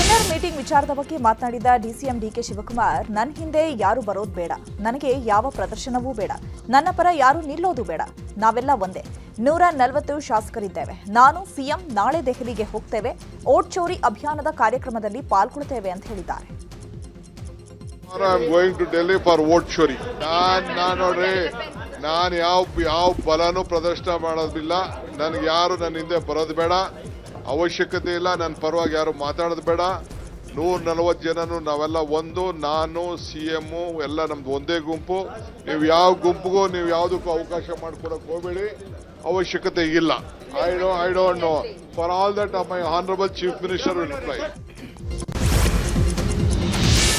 Dinner meeting ವಿಚಾರದ ಬಗ್ಗೆ ಮಾತನಾಡಿದ ಡಿಸಿಎಂ ಡಿಕೆ ಶಿವಕುಮಾರ್, ನನ್ನ ಹಿಂದೆ ಯಾರು ಬರೋದು ಬೇಡ, ನನಗೆ ಯಾವ ಪ್ರದರ್ಶನವೂ ಬೇಡ, ನನ್ನ ಪರ ಯಾರು ನಿಲ್ಲೋದು ಬೇಡ, ನಾವೆಲ್ಲ ಒಂದೇ. 140 ಶಾಸಕರಿದ್ದೇವೆ. ನಾನು ಸಿಎಂ, ನಾಳೆ ದೆಹಲಿಗೆ ಹೋಗ್ತೇವೆ, ಓಟ್ ಚೋರಿ ಅಭಿಯಾನದ ಕಾರ್ಯಕ್ರಮದಲ್ಲಿ ಪಾಲ್ಗೊಳ್ಳುತ್ತೇವೆ ಅಂತ ಹೇಳಿದ್ದಾರೆ. ನಾನು ಯಾವ ಬಲನೂ ಪ್ರದರ್ಶನ ಮಾಡೋದಿಲ್ಲ. ನನಗೆ ಯಾರು ನನ್ನ ಹಿಂದೆ ಬರೋದು ಬೇಡ, ಅವಶ್ಯಕತೆ ಇಲ್ಲ. ನನ್ನ ಪರವಾಗಿ ಯಾರು ಮಾತಾಡೋದು ಬೇಡ. 140 ಜನನು ನಾವೆಲ್ಲ ಒಂದು, ನಾನು ಸಿಎಂ ಎಲ್ಲ ನಮ್ದು ಒಂದೇ ಗುಂಪು. ನೀವು ಯಾವ ಗುಂಪಿಗೂ ನೀವು ಯಾವುದಕ್ಕೂ ಅವಕಾಶ ಮಾಡ್ಕೊಡಕ್ ಹೋಗಬೇಡಿ, ಅವಶ್ಯಕತೆ ಇಲ್ಲ. I don't know. For all that my honourable chief minister will reply.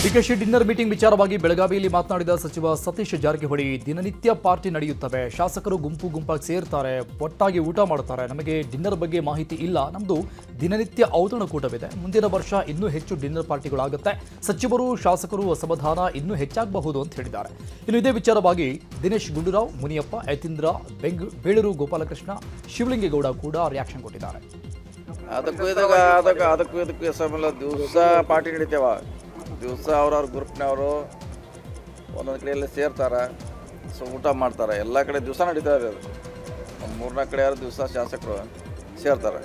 DKShi dinner meeting ವಿಚಾರವಾಗಿ ಬೆಳಗಾವಿಯಲ್ಲಿ ಮಾತನಾಡಿದ ಸಚಿವ ಸತೀಶ್ ಜಾರಕಿಹೊಳಿ, ದಿನನಿತ್ಯ ಪಾರ್ಟಿ ನಡೆಯುತ್ತವೆ, ಶಾಸಕರು ಗುಂಪು ಗುಂಪಾಗಿ ಸೇರ್ತಾರೆ, ಒಟ್ಟಾಗಿ ಊಟ ಮಾಡ್ತಾರೆ. ನಮಗೆ ಡಿನ್ನರ್ ಬಗ್ಗೆ ಮಾಹಿತಿ ಇಲ್ಲ. ನಮ್ಮದು ದಿನನಿತ್ಯ ಔತಣಕೂಟವಿದೆ. ಮುಂದಿನ ವರ್ಷ ಇನ್ನೂ ಹೆಚ್ಚು ಡಿನ್ನರ್ ಪಾರ್ಟಿಗಳಾಗುತ್ತೆ. ಸಚಿವರು ಶಾಸಕರು ಅಸಮಾಧಾನ ಇನ್ನೂ ಹೆಚ್ಚಾಗಬಹುದು ಅಂತ ಹೇಳಿದ್ದಾರೆ. ಇನ್ನು ಇದೇ ವಿಚಾರವಾಗಿ ದಿನೇಶ್ ಗುಂಡೂರಾವ್, ಮುನಿಯಪ್ಪ, ಯತೀಂದ್ರ, ಬೇಳೂರು ಗೋಪಾಲಕೃಷ್ಣ, ಶಿವಲಿಂಗೇಗೌಡ ಕೂಡ ರಿಯಾಕ್ಷನ್ ಕೊಟ್ಟಿದ್ದಾರೆ. ಅದಕ್ಕೂ ದಿವಸ ಪಾರ್ಟಿ ನಡೀತೇವ. ದಿವಸ ಅವ್ರವ್ರ ಗ್ರೂಪ್ನವರು ಒಂದೊಂದು ಕಡೆಯಲ್ಲಿ ಸೇರ್ತಾರೆ, ಊಟ ಮಾಡ್ತಾರೆ. ಎಲ್ಲ ಕಡೆ ದಿವಸ ನಡೀತಾ ಇದೆ. ಅದು ಒಂದು 3-4 ಕಡೆ ಯಾರು ದಿವಸ ಶಾಸಕರು ಸೇರ್ತಾರೆ.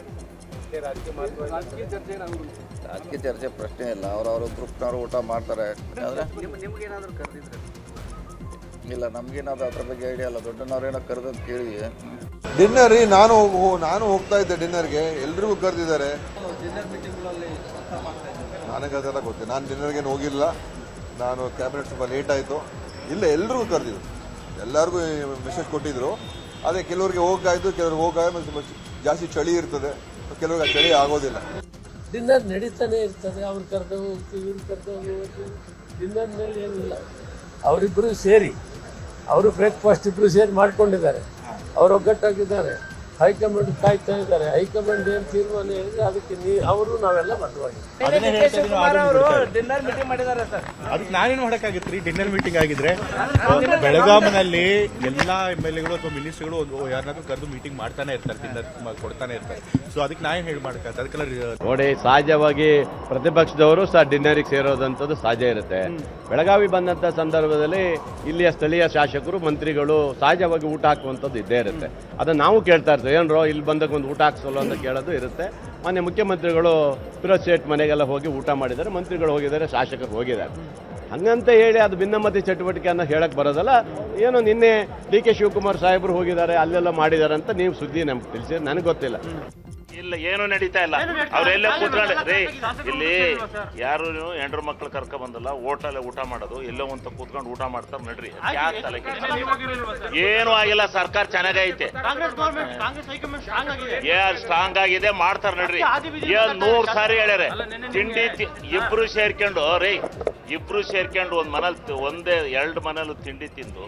ರಾಜಕೀಯ ಚರ್ಚೆ ಪ್ರಶ್ನೆ ಇಲ್ಲ. ಅವ್ರವ್ರ ಗ್ರೂಪ್ನವರು ಊಟ ಮಾಡ್ತಾರೆ. ಇಲ್ಲ, ನಮಗೇನಾದ್ರು ಅದ್ರ ಬಗ್ಗೆ ಐಡಿಯಾ ಇಲ್ಲ. ದೊಡ್ಡನವ್ರೇನೋ ಕರೆದಂತ ಕೇಳಿ ಡಿನ್ನರ್ ನಾನು ಹೋಗ್ತಾ ಇದ್ದೆ ಡಿನ್ನರ್ಗೆ. ಎಲ್ರಿಗೂ ಕರೆದಿದ್ದಾರೆ. ನನಗೆ ಅದೆಲ್ಲ ಗೊತ್ತಿಲ್ಲ. ನಾನು ಡಿನ್ನರ್ಗೇನು ಹೋಗಿಲ್ಲ. ನಾನು ಕ್ಯಾಬಿನೆಟ್ ಸ್ವಲ್ಪ ಲೇಟ್ ಆಯಿತು. ಇಲ್ಲ, ಎಲ್ರಿಗೂ ಕರೆದಿದ್ರು, ಎಲ್ಲರಿಗೂ ಮೆಸೇಜ್ ಕೊಟ್ಟಿದ್ರು. ಅದೇ ಕೆಲವ್ರಿಗೆ ಹೋಗಾಯ್ತು, ಕೆಲವ್ರಿಗೆ ಹೋಗಾಗ ಜಾಸ್ತಿ ಚಳಿ ಇರ್ತದೆ, ಕೆಲವ್ರಿಗೆ ಚಳಿ ಆಗೋದಿಲ್ಲ. ಡಿನ್ನರ್ ನಡೀತಾನೆ ಇರ್ತದೆ. ಅವ್ರು ಕರೆದು ಹೋಗ್ತೀವಿ, ಇವ್ರು ಕರೆದು ಹೋಗ್ತೀವಿ. ಡಿನ್ನರ್ನಲ್ಲಿ ಏನಿಲ್ಲ. ಅವರಿಬ್ಬರು ಸೇರಿ, ಅವರು ಬ್ರೇಕ್ಫಾಸ್ಟ್ ಇಬ್ಬರು ಸೇರಿ ಮಾಡ್ಕೊಂಡಿದ್ದಾರೆ. ಅವರು ಒಗ್ಗಟ್ಟಾಗಿದ್ದಾರೆ. ಹೈಕಮಾಂಡ್ ಕಾಯ್ತಾ ಇದ್ದಾರೆ. ಹೈಕಮಾಂಡ್ ಏನು ತೀರ್ಮಾನ ಹೇಳಿದ್ರೆ ಅದಕ್ಕೆ ಅವರು ನಾವೆಲ್ಲ ಬದ್ಧವಾಗಿ ಡಿನ್ನರ್ ಮೀಟಿಂಗ್ ಮಾಡಿದ್ದಾರೆ ಸರ್. ಅದಕ್ಕೆ ನಾನೇನು ಮಾಡೋಕ್ಕಾಗಿತ್ತು. ಡಿನ್ನರ್ ಮೀಟಿಂಗ್ ಆಗಿದ್ರೆ ಬೆಳಗಾವಿನಲ್ಲಿ ಎಲ್ಲ MLA ಗಳು ಅಥವಾ ಮಿನಿಸ್ಟರ್ಗಳು ಯಾರನ್ನಾದ್ರೂ ಕರೆದು ಮೀಟಿಂಗ್ ಮಾಡ್ತಾನೆ ಇರ್ತಾರೆ, ಡಿನ್ನರ್ ಕೊಡ್ತಾನೆ ಇರ್ತಾರೆ. ಸೊ ಅದಕ್ಕೆ ನಾವೇನು ಹೇಳಿ ಮಾಡೋಕ್ಕಾಗುತ್ತೆ. ಅದಕ್ಕೆಲ್ಲ ನೋಡಿ, ಸಹಜವಾಗಿ ಪ್ರತಿಪಕ್ಷದವರು ಸಹ ಡಿನ್ನರಿಗೆ ಸೇರೋದಂಥದ್ದು ಸಹಜ ಇರುತ್ತೆ. ಬೆಳಗಾವಿ ಬಂದಂಥ ಸಂದರ್ಭದಲ್ಲಿ ಇಲ್ಲಿಯ ಸ್ಥಳೀಯ ಶಾಸಕರು, ಮಂತ್ರಿಗಳು ಸಹಜವಾಗಿ ಊಟ ಹಾಕುವಂಥದ್ದು ಇದ್ದೇ ಇರುತ್ತೆ. ಅದನ್ನು ನಾವು ಕೇಳ್ತಾ ಇರ್ತೀವಿ. ಏನರೋ ಇಲ್ಲಿ ಬಂದಾಗ ಒಂದು ಊಟ ಹಾಕ್ಸೋಲ್ಲ ಅಂತ ಕೇಳೋದು ಇರುತ್ತೆ. ಮೊನ್ನೆ ಮುಖ್ಯಮಂತ್ರಿಗಳು ಫಿರೋಜ್ ಶೇಟ್ ಮನೆಗೆಲ್ಲ ಹೋಗಿ ಊಟ ಮಾಡಿದ್ದಾರೆ, ಮಂತ್ರಿಗಳು ಹೋಗಿದ್ದಾರೆ, ಶಾಸಕರು ಹೋಗಿದ್ದಾರೆ. ಹಂಗಂತ ಹೇಳಿ ಅದು ಭಿನ್ನಮತಿ ಚಟುವಟಿಕೆ ಅನ್ನೋ ಹೇಳಕ್ಕೆ ಬರೋದಲ್ಲ. ಏನೋ ನಿನ್ನೆ DK ಶಿವಕುಮಾರ್ ಸಾಹೇಬರು ಹೋಗಿದ್ದಾರೆ, ಅಲ್ಲೆಲ್ಲ ಮಾಡಿದ್ದಾರೆ ಅಂತ ನೀವು ಸುದ್ದಿ ನಮ್ಗೆ ತಿಳಿಸಿ, ನನಗೆ ಗೊತ್ತಿಲ್ಲ. ಇಲ್ಲ, ಏನು ನಡೀತಾ ಇಲ್ಲ. ಅವರೆಲ್ಲ ಕೂತ್ಕೊಂಡ್ರಿ. ಇಲ್ಲಿ ಯಾರು ಹೆಂಡ್ರ ಮಕ್ಳು ಕರ್ಕ ಬಂದಲ್ಲ, ಹೋಟೆಲ್ ಊಟ ಮಾಡೋದು, ಎಲ್ಲೋ ಅಂತ ಕೂತ್ಕೊಂಡು ಊಟ ಮಾಡ್ತಾರೆ. ನಡ್ರಿ, ಏನು ಆಗಿಲ್ಲ. ಸರ್ಕಾರ ಚೆನ್ನಾಗೈತೆ, ಸ್ಟ್ರಾಂಗ್ ಆಗಿದೆ, ಮಾಡ್ತಾರೆ. ನಡ್ರಿ, 100 ಸಾರಿ ಹೇಳ್ಯಾರೆ. ತಿಂಡಿ ಇಬ್ರು ಸೇರ್ಕೊಂಡು ಒಂದ್ ಮನೇಲಿ ಒಂದೇ 2 ಮನೇಲಿ ತಿಂಡಿ ತಿಂದು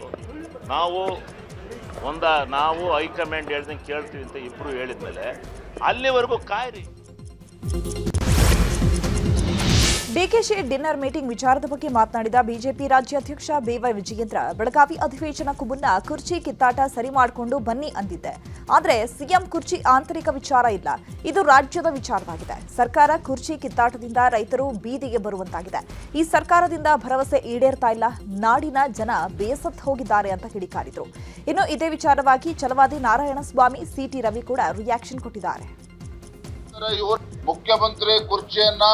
ನಾವು ಹೈಕಮಾಂಡ್ ಹೇಳ್ದಂಗೆ ಕೇಳ್ತೀವಿ ಅಂತ ಇಬ್ರು ಹೇಳಿದ್ಮೇಲೆ ಅಲ್ಲಿವರೆಗೂ ಕಾಯ್ರಿ. ಡಿಕೆಶಿ ಡಿನ್ನರ್ ಮೀಟಿಂಗ್ ವಿಚಾರದ ಬಗ್ಗೆ ಮಾತನಾಡಿದ ಬಿಜೆಪಿ ರಾಜ್ಯಾಧ್ಯಕ್ಷ BY ವಿಜಯೇಂದ್ರ, ಬೆಳಗಾವಿ ಅಧಿವೇಶನಕ್ಕೂ ಮುನ್ನ ಕುರ್ಚಿ ಕಿತ್ತಾಟ ಸರಿ ಮಾಡಿಕೊಂಡು ಬನ್ನಿ ಅಂದಿದ್ದೆ. ಆದರೆ ಸಿಎಂ ಕುರ್ಚಿ ಆಂತರಿಕ ವಿಚಾರ ಇಲ್ಲ, ಇದು ರಾಜ್ಯದ ವಿಚಾರವಾಗಿದೆ. ಸರ್ಕಾರ ಕುರ್ಚಿ ಕಿತ್ತಾಟದಿಂದ ರೈತರು ಬೀದಿಗೆ ಬರುವಂತಾಗಿದೆ. ಈ ಸರ್ಕಾರದಿಂದ ಭರವಸೆ ಈಡೇರ್ತಾ ಇಲ್ಲ, ನಾಡಿನ ಜನ ಬೇಸತ್ತು ಹೋಗಿದ್ದಾರೆ ಅಂತ ಕಿಡಿಕಾರಿದ್ರು. ಇನ್ನು ಇದೇ ವಿಚಾರವಾಗಿ ಛಲವಾದಿ ನಾರಾಯಣಸ್ವಾಮಿ, CT ರವಿ ಕೂಡ ರಿಯಾಕ್ಷನ್ ಕೊಟ್ಟಿದ್ದಾರೆ. ಮುಖ್ಯಮಂತ್ರಿ ಕುರ್ಚಿಯನ್ನ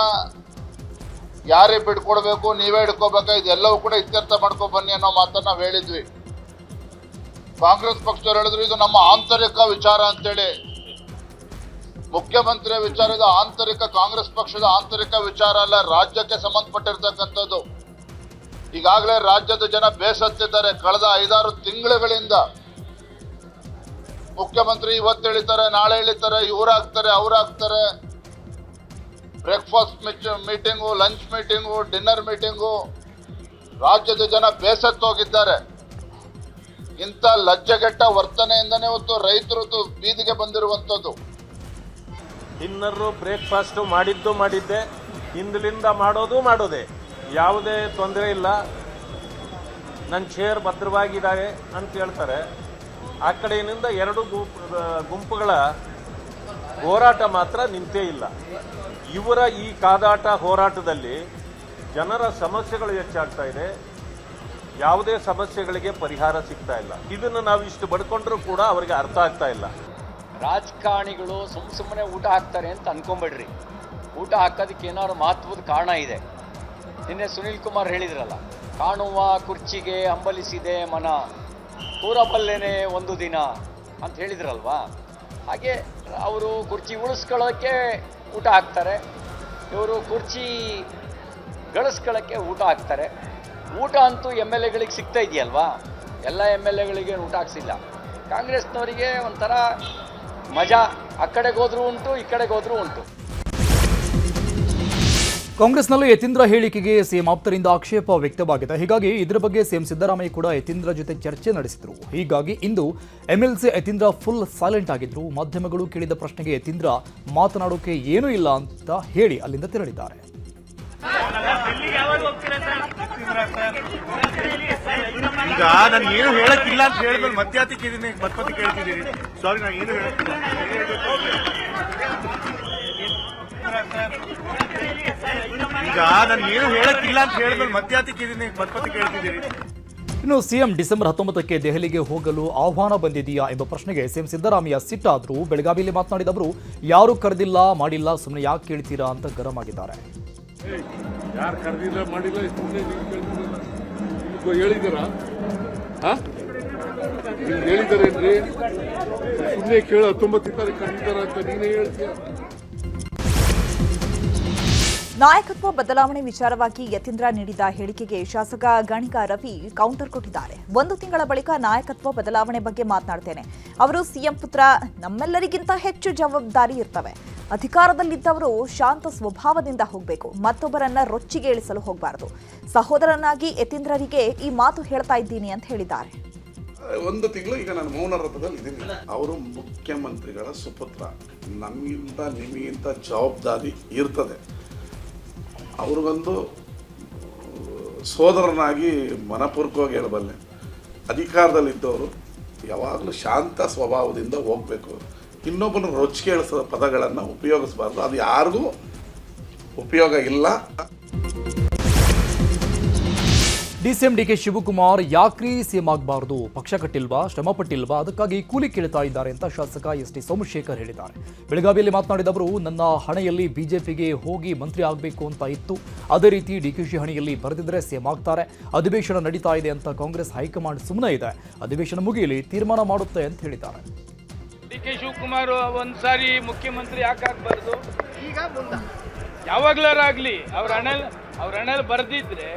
ಯಾರೇ ಬಿಡ್ಕೊಡ್ಬೇಕು, ನೀವೇ ಹಿಡ್ಕೋಬೇಕು, ಇದೆಲ್ಲವೂ ಕೂಡ ಇತ್ಯರ್ಥ ಮಾಡ್ಕೊ ಬನ್ನಿ ಅನ್ನೋ ಮಾತನ್ನ ನಾವು ಹೇಳಿದ್ವಿ. ಕಾಂಗ್ರೆಸ್ ಪಕ್ಷದವ್ರು ಹೇಳಿದ್ರು ಇದು ನಮ್ಮ ಆಂತರಿಕ ವಿಚಾರ ಅಂತೇಳಿ. ಮುಖ್ಯಮಂತ್ರಿಯ ವಿಚಾರ ಇದು ಆಂತರಿಕ, ಕಾಂಗ್ರೆಸ್ ಪಕ್ಷದ ಆಂತರಿಕ ವಿಚಾರ ಅಲ್ಲ, ರಾಜ್ಯಕ್ಕೆ ಸಂಬಂಧಪಟ್ಟಿರ್ತಕ್ಕಂಥದ್ದು. ಈಗಾಗಲೇ ರಾಜ್ಯದ ಜನ ಬೇಸತ್ತಿದ್ದಾರೆ. ಕಳೆದ 5-6 ತಿಂಗಳುಗಳಿಂದ ಮುಖ್ಯಮಂತ್ರಿ ಇವತ್ತು ಹೇಳಿದ್ದಾರೆ, ನಾಳೆ ಹೇಳಿದ್ದಾರೆ, ಇವರಾಗ್ತಾರೆ, ಅವರಾಗ್ತಾರೆ. Breakfast meeting, lunch meeting, dinner meeting, ರಾಜ್ಯದ ಜನ ಬೇಸತ್ತೋಗಿದ್ದಾರೆ. ಇಂಥ ಲಜ್ಜೆಗೆಟ್ಟ ವರ್ತನೆಯಿಂದನೇ ಇವತ್ತು ರೈತರು ಬೀದಿಗೆ ಬಂದಿರುವಂಥದ್ದು. ಡಿನ್ನರು ಬ್ರೇಕ್ಫಾಸ್ಟು ಮಾಡಿದ್ದೆ, ಹಿಂದಲಿಂದ ಮಾಡೋದೇ, ಯಾವುದೇ ತೊಂದರೆ ಇಲ್ಲ, ನನ್ನ ಶೇರ್ ಭದ್ರವಾಗಿದ್ದಾರೆ ಅಂತ ಹೇಳ್ತಾರೆ. ಆ ಕಡೆಯಿಂದ 2 ಗುಂಪುಗಳ ಹೋರಾಟ ಮಾತ್ರ ನಿಂತೇ ಇಲ್ಲ. ಇವರ ಈ ಕಾದಾಟ ಹೋರಾಟದಲ್ಲಿ ಜನರ ಸಮಸ್ಯೆಗಳು ಹೆಚ್ಚಾಗ್ತಾ ಇದೆ, ಯಾವುದೇ ಸಮಸ್ಯೆಗಳಿಗೆ ಪರಿಹಾರ ಸಿಗ್ತಾ ಇಲ್ಲ. ಇದನ್ನು ನಾವು ಇಷ್ಟು ಬಡ್ಕೊಂಡ್ರೂ ಕೂಡ ಅವರಿಗೆ ಅರ್ಥ ಆಗ್ತಾ ಇಲ್ಲ. ರಾಜಕಾರಣಿಗಳು ಸುಮ್ಮನೆ ಊಟ ಹಾಕ್ತಾರೆ ಅಂತ ಅನ್ಕೊಂಬೇಡ್ರಿ. ಊಟ ಹಾಕೋದಕ್ಕೆ ಏನಾದ್ರು ಮಹತ್ವದ ಕಾರಣ ಇದೆ. ನಿನ್ನೆ ಸುನೀಲ್ ಕುಮಾರ್ ಹೇಳಿದ್ರಲ್ಲ, ಕಾಣುವ ಕುರ್ಚಿಗೆ ಹಂಬಲಿಸಿದೆ ಮನ, ಕೂರಬಲ್ಲೇನೆ ಒಂದು ದಿನ ಅಂತ ಹೇಳಿದ್ರಲ್ವಾ. ಹಾಗೆ ಅವರು ಕುರ್ಚಿ ಉಳಿಸ್ಕೊಳ್ಳೋಕ್ಕೆ ಊಟ ಹಾಕ್ತಾರೆ, ಇವರು ಕುರ್ಚಿ ಗಳಿಸ್ಕೊಳ್ಳೋಕ್ಕೆ ಊಟ ಹಾಕ್ತಾರೆ. ಊಟ ಅಂತೂ MLAಗಳಿಗೆ ಸಿಗ್ತಾ ಇದೆಯಲ್ವಾ, ಎಲ್ಲ MLAಗಳಿಗೆ ಊಟ ಹಾಕ್ಸಿಲ್ಲ. ಕಾಂಗ್ರೆಸ್ನವರಿಗೆ ಒಂಥರ ಮಜಾ, ಆ ಕಡೆಗೆ ಹೋದ್ರೂ ಉಂಟು, ಈ ಕಡೆಗೆ ಹೋದ್ರೂ ಉಂಟು. ಕಾಂಗ್ರೆಸ್ನಲ್ಲೂ ಯತೀಂದ್ರ ಹೇಳಿಕೆಗೆ ಸಿಎಂ ಆಪ್ತರಿಂದ ಆಕ್ಷೇಪ ವ್ಯಕ್ತವಾಗಿದೆ. ಹೀಗಾಗಿ ಇದರ ಬಗ್ಗೆ ಸಿಎಂ ಸಿದ್ದರಾಮಯ್ಯ ಕೂಡ ಯತೀಂದ್ರ ಜೊತೆ ಚರ್ಚೆ ನಡೆಸಿದರು. ಹೀಗಾಗಿ ಇಂದು MLC ಯತೀಂದ್ರ ಫುಲ್ ಸೈಲೆಂಟ್ ಆಗಿದ್ರು. ಮಾಧ್ಯಮಗಳು ಕೇಳಿದ ಪ್ರಶ್ನೆಗೆ ಯತೀಂದ್ರ ಮಾತನಾಡೋಕೆ ಏನೂ ಇಲ್ಲ ಅಂತ ಹೇಳಿ ಅಲ್ಲಿಂದ ತೆರಳಿದ್ದಾರೆ. ಈಗ ನಾನು ಏನು ಹೇಳಕ್ಕಿಲ್ಲ ಅಂತ ಹೇಳಿದ್ಮೇಲೆ ಮತ್ತೆ ಕೇಳ್ತಿದ್ದೀನಿ. ಸಾರಿ, ನಾನು ಏನು ಹೇಳಕ್ಕಿಲ್ಲ. ಈಗ ನಾನು ಏನು ಹೇಳಕ್ಕಿಲ್ಲ ಅಂತ ಹೇಳಿದ್ಮೇಲೆ ಮತ್ತೆ ಕೇಳ್ತಿದ್ದೀನಿ. ಇನ್ನು ಸಿಎಂ ಡಿಸೆಂಬರ್ 19ಕ್ಕೆ ದೆಹಲಿಗೆ ಹೋಗಲು ಆಹ್ವಾನ ಬಂದಿದೆಯಾ ಎಂಬ ಪ್ರಶ್ನೆಗೆ ಸಿಎಂ ಸಿದ್ದರಾಮಯ್ಯ ಸಿಟ್ಟಾದ್ರು. ಬೆಳಗಾವಿಯಲ್ಲಿ ಮಾತನಾಡಿದವರು, ಯಾರು ಕರೆದಿಲ್ಲ ಮಾಡಿಲ್ಲ, ಸುಮ್ಮನೆ ಯಾಕೆ ಕೇಳ್ತೀರಾ ಅಂತ ಗರಂ ಆಗಿದ್ದಾರೆ. ಯಾರು ಕರೆದಿಲ್ಲ ಮಾಡಿಲ್ಲ ಹೇಳಿದಾರ ಹೇಳಿದಾರೇನ್ರಿ? ಸುಮ್ಮನೆ ಕೇಳ 19 ತಾರೀಕು ಕರೆದಿದ್ದಾರ ಅಂತ ನೀನೇ ಹೇಳ್ತೀಯ. ನಾಯಕತ್ವ ಬದಲಾವಣೆ ವಿಚಾರವಾಗಿ ಯತೀಂದ್ರ ನೀಡಿದ ಹೇಳಿಕೆಗೆ ಶಾಸಕ ಗಣಿಗ ರವಿ ಕೌಂಟರ್ ಕೊಟ್ಟಿದ್ದಾರೆ. 1 ತಿಂಗಳ ಬಳಿಕ ನಾಯಕತ್ವ ಬದಲಾವಣೆ ಬಗ್ಗೆ ಮಾತನಾಡ್ತೇನೆ. ಅವರು ಸಿಎಂ ಪುತ್ರ, ನಮ್ಮೆಲ್ಲರಿಗಿಂತ ಹೆಚ್ಚು ಜವಾಬ್ದಾರಿ ಇರ್ತವೆ. ಅಧಿಕಾರದಲ್ಲಿದ್ದವರು ಶಾಂತ ಸ್ವಭಾವದಿಂದ ಹೋಗಬೇಕು, ಮತ್ತೊಬ್ಬರನ್ನ ರೊಚ್ಚಿಗೆ ಇಳಿಸಲು ಹೋಗಬಾರದು. ಸಹೋದರನಾಗಿ ಯತೀಂದ್ರರಿಗೆ ಈ ಮಾತು ಹೇಳ್ತಾ ಇದ್ದೀನಿ ಅಂತ ಹೇಳಿದ್ದಾರೆ. 1 ತಿಂಗಳು ಈಗ ನಾನು ಮೌನ ವ್ರತದಲ್ಲಿ ಇದ್ದೀನಿ. ಅವರು ಮುಖ್ಯಮಂತ್ರಿಗಳ ಸುಪುತ್ರ, ನಮಗಿಂತ ನಿಮಗಿಂತ ಜವಾಬ್ದಾರಿ ಇರ್ತದೆ. ಅವ್ರಿಗೊಂದು ಸೋದರನಾಗಿ ಮನಪೂರ್ವಕವಾಗಿ ಹೇಳಬಲ್ಲೆ, ಅಧಿಕಾರದಲ್ಲಿದ್ದವರು ಯಾವಾಗಲೂ ಶಾಂತ ಸ್ವಭಾವದಿಂದ ಹೋಗಬೇಕು. ಇನ್ನೊಬ್ಬನ ರೊಚ್ಚಿಗೆ ಇಳಿಸೋ ಪದಗಳನ್ನು ಉಪಯೋಗಿಸಬಾರ್ದು. ಅದು ಯಾರಿಗೂ ಉಪಯೋಗ ಇಲ್ಲ. ಡಿಸಿಎಂ ಡಿಕೆ ಶಿವಕುಮಾರ್ ಯಾಕ್ರಿ ಸಿಎಂ ಆಗಬಾರದು, ಪಕ್ಷ ಕಟ್ಟಿಲ್ವಾ, ಶ್ರಮ ಪಟ್ಟಿಲ್ವಾ, ಅದಕ್ಕಾಗಿ ಕೂಲಿ ಕೇಳ್ತಾ ಇದ್ದಾರೆ ಅಂತ ಶಾಸಕ ಎಸ್ ಟಿ ಸೋಮಶೇಖರ್ ಹೇಳಿದ್ದಾರೆ. ಬೆಳಗಾವಿಯಲ್ಲಿ ಮಾತನಾಡಿದವರು, ನನ್ನ ಹಣೆಯಲ್ಲಿ ಬಿಜೆಪಿಗೆ ಹೋಗಿ ಮಂತ್ರಿ ಆಗಬೇಕು ಅಂತ ಇತ್ತು, ಅದೇ ರೀತಿ ಡಿಕೆಶಿ ಹಣೆಯಲ್ಲಿ ಬರೆದಿದ್ರೆ ಸಿಎಂ ಆಗ್ತಾರೆ. ಅಧಿವೇಶನ ನಡೀತಾ ಇದೆ ಅಂತ ಕಾಂಗ್ರೆಸ್ ಹೈಕಮಾಂಡ್ ಸುಮ್ಮನೆ ಇದೆ, ಅಧಿವೇಶನ ಮುಗಿಯಲಿ ತೀರ್ಮಾನ ಮಾಡುತ್ತೆ ಅಂತ ಹೇಳಿದ್ದಾರೆ. ಡಿಕೆ ಶಿವಕುಮಾರ್ ಒಂದ್ಸಾರಿ ಮುಖ್ಯಮಂತ್ರಿ ಯಾಕೆ ಆಗ್ಬಾರ್ದು? ಈಗ ಯಾವಾಗ್ಲಾರಾಗ್ಲಿ ಅವ್ರ ಹಣೆಯಲ್ಲಿ ಬರೆದಿದ್ರೆ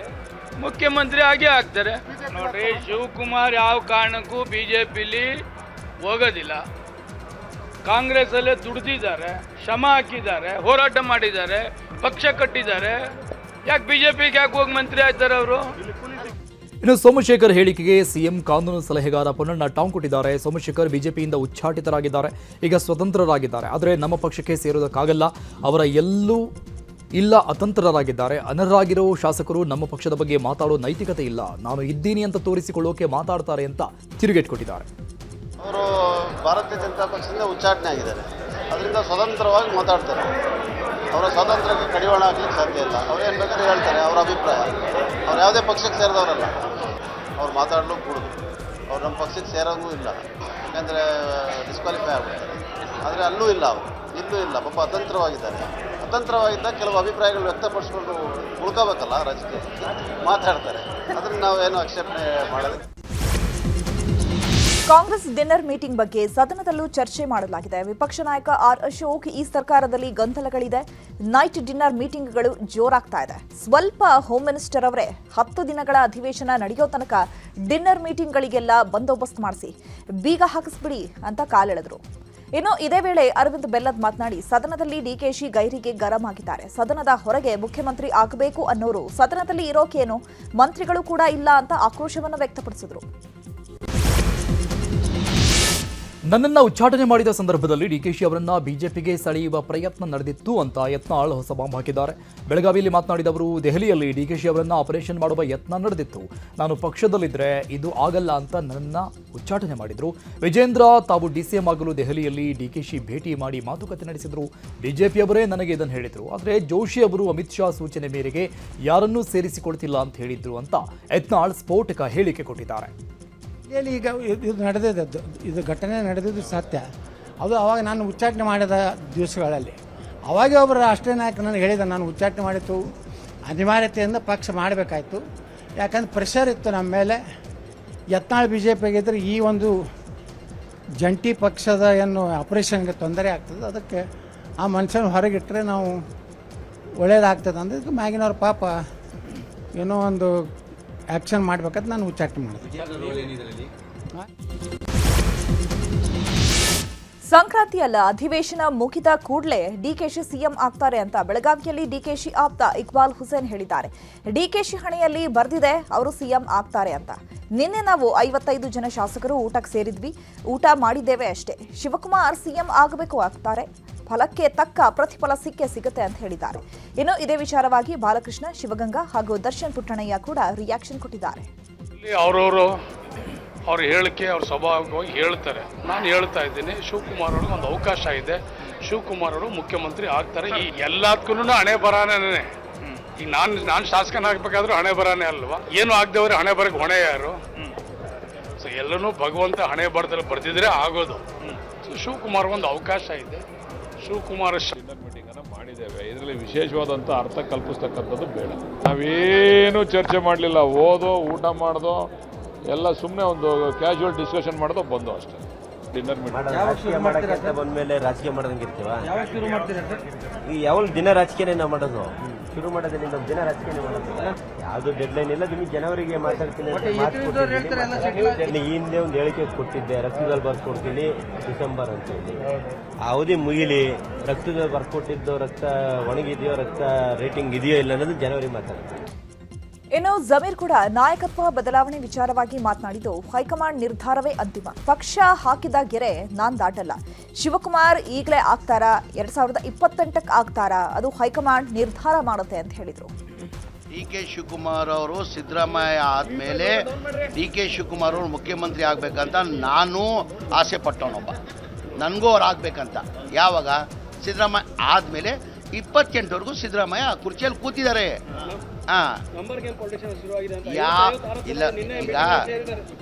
ಮುಖ್ಯಮಂತ್ರಿ ಆಗೇ ಆಗ್ತಾರೆ. ನೋಡ್ರಿ, ಶಿವಕುಮಾರ್ ಯಾವ ಕಾರಣಕ್ಕೂ ಬಿಜೆಪಿಲಿ ಹೋಗೋದಿಲ್ಲ. ಕಾಂಗ್ರೆಸ್ ಅಲ್ಲೇ ದುಡ್ದಿದ್ದಾರೆ, ಶ್ರಮ ಹಾಕಿದ್ದಾರೆ, ಹೋರಾಟ ಮಾಡಿದ್ದಾರೆ, ಪಕ್ಷ ಕಟ್ಟಿದ್ದಾರೆ. ಯಾಕೆ ಬಿಜೆಪಿಗೆ ಯಾಕೆ ಹೋಗಿ ಮಂತ್ರಿ ಆಯ್ತಾರೆ ಅವರು? ಇನ್ನು ಸೋಮಶೇಖರ್ ಹೇಳಿಕೆಗೆ ಸಿಎಂ ಕಾನೂನು ಸಲಹೆಗಾರ ಪೊನ್ನಣ್ಣ ಟಾಂಗ್ ಕೊಟ್ಟಿದ್ದಾರೆ. ಸೋಮಶೇಖರ್ ಬಿಜೆಪಿಯಿಂದ ಉಚ್ಚಾಟಿತರಾಗಿದ್ದಾರೆ, ಈಗ ಸ್ವತಂತ್ರರಾಗಿದ್ದಾರೆ. ಆದರೆ ನಮ್ಮ ಪಕ್ಷಕ್ಕೆ ಸೇರೋದಕ್ಕಾಗಲ್ಲ, ಅವರ ಎಲ್ಲೂ ಇಲ್ಲ ಅತಂತ್ರರಾಗಿದ್ದಾರೆ. ಅನರ್ಹರಾಗಿರೋ ಶಾಸಕರು ನಮ್ಮ ಪಕ್ಷದ ಬಗ್ಗೆ ಮಾತಾಡೋ ನೈತಿಕತೆ ಇಲ್ಲ, ನಾನು ಇದ್ದೀನಿ ಅಂತ ತೋರಿಸಿಕೊಳ್ಳೋಕೆ ಮಾತಾಡ್ತಾರೆ ಅಂತ ತಿರುಗೇಟು ಕೊಟ್ಟಿದ್ದಾರೆ. ಅವರು ಭಾರತೀಯ ಜನತಾ ಪಕ್ಷದಿಂದ ಉಚ್ಚಾಟನೆ ಆಗಿದ್ದಾರೆ, ಅದರಿಂದ ಸ್ವತಂತ್ರವಾಗಿ ಮಾತಾಡ್ತಾರೆ. ಅವರ ಸ್ವಾತಂತ್ರ್ಯಕ್ಕೆ ಕಡಿವಾಣ ಹಾಕ್ಲಿಕ್ಕೆ ಸಾಧ್ಯ ಇಲ್ಲ. ಅವ್ರೇನು ಬೇಕಾದ್ರೆ ಹೇಳ್ತಾರೆ, ಅವರ ಅಭಿಪ್ರಾಯ. ಅವ್ರು ಯಾವುದೇ ಪಕ್ಷಕ್ಕೆ ಸೇರಿದವರಲ್ಲ, ಅವ್ರು ಮಾತಾಡಲು ಕೂಡುದು. ಅವ್ರು ನಮ್ಮ ಪಕ್ಷಕ್ಕೆ ಸೇರೋಂಗೂ ಇಲ್ಲ, ಯಾಕೆಂದರೆ ಡಿಸ್ಕ್ವಾಲಿಫೈ ಆಗ್ಬಿಡ್ತಾರೆ. ಆದರೆ ಅಲ್ಲೂ ಇಲ್ಲ, ಅವರು ಇಲ್ಲೂ ಇಲ್ಲ, ಪಾಪ ಅತಂತ್ರವಾಗಿದ್ದಾರೆ. ಅತಂತ್ರವಾಗಿದ್ದ ಕೆಲವು ಅಭಿಪ್ರಾಯಗಳು ವ್ಯಕ್ತಪಡಿಸ್ಕೊಂಡು ಉಳ್ಕೋಬೇಕಲ್ಲ, ರಾಜಕೀಯ ಮಾತಾಡ್ತಾರೆ. ಅದನ್ನು ನಾವೇನು ಆಕ್ಷೇಪಣೆ ಮಾಡೋದು. ಕಾಂಗ್ರೆಸ್ ಡಿನ್ನರ್ ಮೀಟಿಂಗ್ ಬಗ್ಗೆ ಸದನದಲ್ಲೂ ಚರ್ಚೆ ಮಾಡಲಾಗಿದೆ. ವಿಪಕ್ಷ ನಾಯಕ ಆರ್ ಅಶೋಕ್, ಈ ಸರ್ಕಾರದಲ್ಲಿ ಗೊಂದಲಗಳಿದೆ, ನೈಟ್ ಡಿನ್ನರ್ ಮೀಟಿಂಗ್ಗಳು ಜೋರಾಗ್ತಾ ಇದೆ. ಸ್ವಲ್ಪ ಹೋಮ್ ಮಿನಿಸ್ಟರ್ ಅವರೇ 10 ದಿನಗಳ ಅಧಿವೇಶನ ನಡೆಯೋ ತನಕ ಡಿನ್ನರ್ ಮೀಟಿಂಗ್ಗಳಿಗೆಲ್ಲ ಬಂದೋಬಸ್ತ್ ಮಾಡಿಸಿ, ಬೀಗ ಹಾಕಿಸ್ಬಿಡಿ ಅಂತ ಕಾಲೆಳೆದ್ರು. ಇನ್ನು ಇದೇ ವೇಳೆ ಅರವಿಂದ್ ಬೆಲ್ಲದ್ ಮಾತನಾಡಿ, ಸದನದಲ್ಲಿ ಡಿಕೆಶಿ ಗೈರಿಗೆ ಗರಂ ಆಗಿದ್ದಾರೆ. ಸದನದ ಹೊರಗೆ ಮುಖ್ಯಮಂತ್ರಿ ಆಗಬೇಕು ಅನ್ನೋರು ಸದನದಲ್ಲಿ ಇರೋಕೇನು, ಮಂತ್ರಿಗಳು ಕೂಡ ಇಲ್ಲ ಅಂತ ಆಕ್ರೋಶವನ್ನು ವ್ಯಕ್ತಪಡಿಸಿದ್ರು. ನನ್ನನ್ನು ಉಚ್ಚಾಟನೆ ಮಾಡಿದ ಸಂದರ್ಭದಲ್ಲಿ ಡಿಕೆಶಿ ಅವರನ್ನ ಬಿಜೆಪಿಗೆ ಸೆಳೆಯುವ ಪ್ರಯತ್ನ ನಡೆದಿತ್ತು ಅಂತ ಯತ್ನಾಳ್ ಹೊಸ ಬಾಂಬ್ ಹಾಕಿದ್ದಾರೆ. ಬೆಳಗಾವಿಯಲ್ಲಿ ಮಾತನಾಡಿದ ಅವರು, ದೆಹಲಿಯಲ್ಲಿ ಡಿಕೆಶಿ ಅವರನ್ನ ಆಪರೇಷನ್ ಮಾಡುವ ಯತ್ನ ನಡೆದಿತ್ತು. ನಾನು ಪಕ್ಷದಲ್ಲಿದ್ದರೆ ಇದು ಆಗಲ್ಲ ಅಂತ ನನ್ನ ಉಚ್ಚಾಟನೆ ಮಾಡಿದ್ರು. ವಿಜೇಂದ್ರ ತಾವು ಡಿಸಿಎಂ ಆಗಲು ದೆಹಲಿಯಲ್ಲಿ ಡಿಕೆಶಿ ಭೇಟಿ ಮಾಡಿ ಮಾತುಕತೆ ನಡೆಸಿದ್ರು. ಬಿಜೆಪಿಯವರೇ ನನಗೆ ಇದನ್ನು ಹೇಳಿದ್ರು. ಆದರೆ ಜೋಶಿ ಅವರು ಅಮಿತ್ ಶಾ ಸೂಚನೆ ಮೇರೆಗೆ ಯಾರನ್ನೂ ಸೇರಿಸಿಕೊಳ್ತಿಲ್ಲ ಅಂತ ಹೇಳಿದ್ರು ಅಂತ ಯತ್ನಾಳ್ ಸ್ಫೋಟಕ ಹೇಳಿಕೆ ಕೊಟ್ಟಿದ್ದಾರೆ. ಈಗ ಇದು ನಡೆದಿದ್ದು, ಇದು ಘಟನೆ ನಡೆದಿದ್ದು ಸತ್ಯ. ಅದು ಅವಾಗ ನಾನು ಉಚ್ಚಾಟನೆ ಮಾಡಿದ ದಿವಸಗಳಲ್ಲಿ ಅವಾಗ ಒಬ್ಬರು ರಾಷ್ಟ್ರೀಯ ನಾಯಕ ನನಗೆ ಹೇಳಿದ, ನಾನು ಉಚ್ಚಾಟನೆ ಮಾಡಿತ್ತು, ಅನಿವಾರ್ಯತೆಯಿಂದ ಪಕ್ಷ ಮಾಡಬೇಕಾಯ್ತು. ಯಾಕಂದ್ರೆ ಪ್ರೆಷರ್ ಇತ್ತು ನಮ್ಮ ಮೇಲೆ. ಯತ್ನಾಳ್ ಬಿ ಜೆ ಪಿಗಿದ್ರೆ ಈ ಒಂದು ಜಂಟಿ ಪಕ್ಷದ ಏನು ಆಪರೇಷನ್ಗೆ ತೊಂದರೆ ಆಗ್ತದೆ. ಅದಕ್ಕೆ ಆ ಮನುಷ್ಯನ ಹೊರಗಿಟ್ಟರೆ ನಾವು ಒಳ್ಳೇದಾಗ್ತದೆ ಅಂದ್ರೆ ಮ್ಯಾಗಿನವ್ರ ಪಾಪ ಏನೋ ಒಂದು ಆ್ಯಕ್ಷನ್ ಮಾಡಬೇಕಂತ ನಾನು ಉಚ್ಚಾಟನೆ ಮಾಡಿದೆ. ಸಂಕ್ರಾಂತಿ ಅಲ್ಲ, ಅಧಿವೇಶನ ಮುಗಿದ ಕೂಡಲೇ ಡಿಕೆಶಿ ಸಿಎಂ ಆಗ್ತಾರೆ ಅಂತ ಬೆಳಗಾವಿಯಲ್ಲಿ ಡಿಕೆಶಿ ಆಪ್ತ ಇಕ್ಬಾಲ್ ಹುಸೇನ್ ಹೇಳಿದ್ದಾರೆ. ಡಿಕೆಶಿ ಹಣೆಯಲ್ಲಿ ಬರೆದಿದೆ ಅವರು ಸಿಎಂ ಆಗ್ತಾರೆ ಅಂತ. ನಿನ್ನೆ ನಾವು 55 ಜನ ಶಾಸಕರು ಊಟಕ್ಕೆ ಸೇರಿದ್ವಿ, ಊಟ ಮಾಡಿದ್ದೇವೆ ಅಷ್ಟೇ. ಶಿವಕುಮಾರ್ ಸಿಎಂ ಆಗಬೇಕು ಆಗ್ತಾರೆ, ಫಲಕ್ಕೆ ತಕ್ಕ ಪ್ರತಿಫಲ ಸಿಗುತ್ತೆ ಅಂತ ಹೇಳಿದ್ದಾರೆ. ಇನ್ನು ಇದೇ ವಿಚಾರವಾಗಿ ಬಾಲಕೃಷ್ಣ, ಶಿವಗಂಗಾ ಹಾಗೂ ದರ್ಶನ್ ಪುಟ್ಟಣಯ್ಯ ಕೂಡ ರಿಯಾಕ್ಷನ್ ಕೊಟ್ಟಿದ್ದಾರೆ. ಅವ್ರ ಹೇಳಿಕೆ ಅವ್ರ ಸ್ವಭಾವವಾಗಿ ಹೇಳ್ತಾರೆ. ನಾನು ಹೇಳ್ತಾ ಇದ್ದೀನಿ, ಶಿವಕುಮಾರ್ ಅವ್ರಿಗೆ ಒಂದು ಅವಕಾಶ ಇದೆ, ಶಿವಕುಮಾರ್ ಅವರು ಮುಖ್ಯಮಂತ್ರಿ ಆಗ್ತಾರೆ. ಈ ಎಲ್ಲದಕ್ಕೂ ಹಣೆ ಬರಾನೇ. ಈಗ ನಾನು ಶಾಸಕನಾಗಬೇಕಾದ್ರೂ ಹಣೆ ಬರಾನೇ ಅಲ್ವಾ? ಏನು ಆಗದವ್ರೆ ಹಣೆ ಬರಕ್ಕೆ ಹೊಣೆ ಯಾರು? ಸೊ ಎಲ್ಲನೂ ಭಗವಂತ ಹಣೆ ಬರದಲ್ಲಿ ಬರ್ತಿದ್ರೆ ಆಗೋದು. ಸೊ ಶಿವಕುಮಾರ್ ಒಂದು ಅವಕಾಶ ಇದೆ. ಶಿವಕುಮಾರ್ ಮೀಟಿಂಗ್ ಅನ್ನು ಮಾಡಿದ್ದೇವೆ. ಇದರಲ್ಲಿ ವಿಶೇಷವಾದಂಥ ಅರ್ಥ ಕಲ್ಪಿಸ್ತಕ್ಕಂಥದ್ದು ಬೇಡ. ನಾವೇನು ಚರ್ಚೆ ಮಾಡಲಿಲ್ಲ. ಓದೋ, ಊಟ ಮಾಡ್ದೋ, ಎಲ್ಲ ಸುಮ್ಮನೆ ಒಂದು ಕ್ಯಾಶುವಲ್ ಡಿಸ್ಕಷನ್ ಮಾಡೋದು ಬಂದು ಅಷ್ಟೇ. ಡಿನ್ನರ್ ಮೀಟಿಂಗ್ ಬಂದ್ಮೇಲೆ ರಾಜಕೀಯ ಮಾಡೋದಂಗೆ ಇರ್ತೀವ. ಈ ಯಾವ ದಿನ ರಾಜಕೀಯನೇ ನಾವು ಮಾಡೋದು. ಶುರು ಮಾಡೋದ್ರಿಂದ ಒಂದು ದಿನ ರಾಜಕೀಯ ಮಾಡೋದು. ಯಾವುದು ಡೆಡ್ಲೈನ್ ಇಲ್ಲ. ನಿಮಗೆ ಜನವರಿಗೆ ಮಾತಾಡ್ತೀನಿ ಈ ಹಿಂದೆ ಒಂದು ಹೇಳಿಕೆ ಕೊಟ್ಟಿದ್ದೆ, ರಕ್ತದಲ್ಲಿ ಬರ್ಕೊಡ್ತೀನಿ ಡಿಸೆಂಬರ್ ಅಂತ ಹೇಳಿ. ಆ ಅವಧಿ ಮುಗಿಲಿ, ರಕ್ತದಲ್ಲಿ ಬರ್ಕೊಟ್ಟಿದ್ದು ರಕ್ತ ಒಣಗಿದೆಯೋ, ರಕ್ತ ರೇಟಿಂಗ್ ಇದೆಯೋ ಇಲ್ಲ ಅನ್ನೋದು ಜನವರಿ ಮಾತಾಡ್ತೀನಿ. ಇನ್ನು ಜಮೀರ್ ಕೂಡ ನಾಯಕತ್ವ ಬದಲಾವಣೆ ವಿಚಾರವಾಗಿ ಮಾತನಾಡಿದ್ದು, ಹೈಕಮಾಂಡ್ ನಿರ್ಧಾರವೇ ಅಂತಿಮ. ಪಕ್ಷ ಹಾಕಿದ ಗೆರೆ ನಾನ್ ದಾಟಲ್ಲ. ಶಿವಕುಮಾರ್ ಈಗಲೇ ಆಗ್ತಾರಾ, 2028ಕ್ಕೆ ಆಗ್ತಾರಾ, ಅದು ಹೈಕಮಾಂಡ್ ನಿರ್ಧಾರ ಮಾಡುತ್ತೆ ಅಂತ ಹೇಳಿದ್ರು. ಡಿ.ಕೆ. ಶಿವಕುಮಾರ್ ಅವರು ಸಿದ್ದರಾಮಯ್ಯ ಆದಮೇಲೆ ಡಿ.ಕೆ. ಶಿವಕುಮಾರ್ ಅವರು ಮುಖ್ಯಮಂತ್ರಿ ಆಗಬೇಕಂತ ನಾನು ಆಸೆ ಪಟ್ಟವನೊಬ್ಬ. ನನಗೂ ಅವ್ರು ಆಗಬೇಕಂತ. ಯಾವಾಗ? ಸಿದ್ದರಾಮಯ್ಯ ಆದಮೇಲೆ 28ವರೆಗೂ ಸಿದ್ದರಾಮಯ್ಯ ಕುರ್ಚಿಯಲ್ಲಿ ಕೂತಿದ್ದಾರೆ. ಇಲ್ಲ, ಈಗ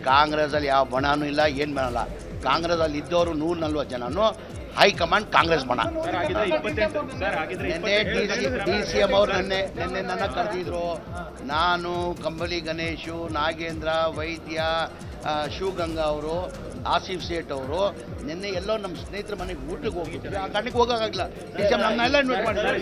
ಕಾಂಗ್ರೆಸ್ಸಲ್ಲಿ ಯಾವ ಬಣನೂ ಇಲ್ಲ, ಏನು ಬಣಲ್ಲ. ಕಾಂಗ್ರೆಸ್ಸಲ್ಲಿ ಇದ್ದವರು 140 ಜನನು ಹೈಕಮಾಂಡ್ ಕಾಂಗ್ರೆಸ್ ಬಣ. ನಿನ್ನೆ ಡಿ.ಸಿ.ಎಂ ಅವರು ನಿನ್ನೆ ನನ್ನ ಕರೆದಿದ್ರು. ನಾನು, ಕಂಬಲಿ ಗಣೇಶು, ನಾಗೇಂದ್ರ, ವೈದ್ಯ, ಶಿವಗಂಗಾ ಅವರು, ಆಸಿಫ್ ಸೇಠ್ ಅವರು ನಿನ್ನೆ ಎಲ್ಲೋ ನಮ್ಮ ಸ್ನೇಹಿತರ ಮನೆಗೆ ಊಟಕ್ಕೆ ಹೋಗಿದ್ರು. ಆ ಕಾರಣಕ್ಕೆ ಹೋಗೋಕ್ಕಾಗಲಿಲ್ಲ. ಡಿ.ಸಿ.ಎಂ ನಮ್ಮನ್ನೆಲ್ಲ ಇನ್ವೈಟ್ ಮಾಡಿದ್ದಾರೆ.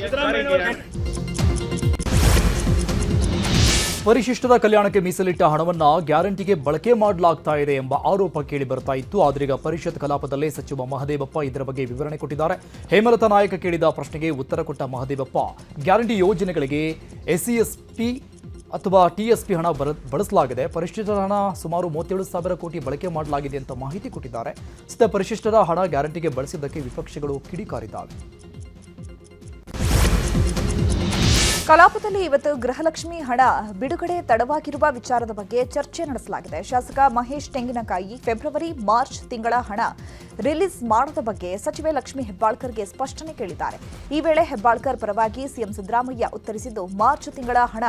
ಪರಿಶಿಷ್ಟರ ಕಲ್ಯಾಣಕ್ಕೆ ಮೀಸಲಿಟ್ಟ ಹಣವನ್ನ ಗ್ಯಾರಂಟಿಗೆ ಬಳಕೆ ಮಾಡಲಾಗ್ತಾ ಇದೆ ಎಂಬ ಆರೋಪ ಕೇಳಿ ಬರ್ತಾ ಇತ್ತು. ಆದ್ರೀಗ ಪರಿಷತ್ ಕಲಾಪದಲ್ಲೇ ಸಚಿವ ಮಹದೇವಪ್ಪ ಇದರ ಬಗ್ಗೆ ವಿವರಣೆ ಕೊಟ್ಟಿದ್ದಾರೆ. ಹೇಮಲತಾ ನಾಯಕ ಕೇಳಿದ ಪ್ರಶ್ನೆಗೆ ಉತ್ತರ ಕೊಟ್ಟ ಮಹದೇವಪ್ಪ, ಗ್ಯಾರಂಟಿ ಯೋಜನೆಗಳಿಗೆ SC/ST ಅಥವಾ TSP ಹಣ ಬಳಸಲಾಗಿದೆ. ಪರಿಶಿಷ್ಟರ ಹಣ ಸುಮಾರು 37,000 ಕೋಟಿ ಬಳಕೆ ಮಾಡಲಾಗಿದೆ ಅಂತ ಮಾಹಿತಿ ಕೊಟ್ಟಿದ್ದಾರೆ. ಸದ್ಯ ಪರಿಶಿಷ್ಟರ ಹಣ ಗ್ಯಾರಂಟಿಗೆ ಬಳಸಿದ್ದಕ್ಕೆ ವಿಪಕ್ಷಗಳು ಕಿಡಿಕಾರಿದ್ದಾವೆ. ಕಲಾಪದಲ್ಲಿ ಇವತ್ತು ಗೃಹಲಕ್ಷ್ಮಿ ಹಣ ಬಿಡುಗಡೆ ತಡವಾಗಿರುವ ವಿಚಾರದ ಬಗ್ಗೆ ಚರ್ಚೆ ನಡೆಸಲಾಗಿದೆ. ಶಾಸಕ ಮಹೇಶ್ ತೆಂಗಿನಕಾಯಿ ಫೆಬ್ರವರಿ ಮಾರ್ಚ್ ತಿಂಗಳ ಹಣ ರಿಲೀಸ್ ಮಾಡದ ಬಗ್ಗೆ ಸಚಿವೆ ಲಕ್ಷ್ಮೀ ಹೆಬ್ಬಾಳ್ಕರ್ಗೆ ಸ್ಪಷ್ಟನೆ ಕೇಳಿದ್ದಾರೆ. ಈ ವೇಳೆ ಹೆಬ್ಬಾಳ್ಕರ್ ಪರವಾಗಿ ಸಿಎಂ ಸಿದ್ದರಾಮಯ್ಯ ಉತ್ತರಿಸಿದ್ದು, ಮಾರ್ಚ್ ತಿಂಗಳ ಹಣ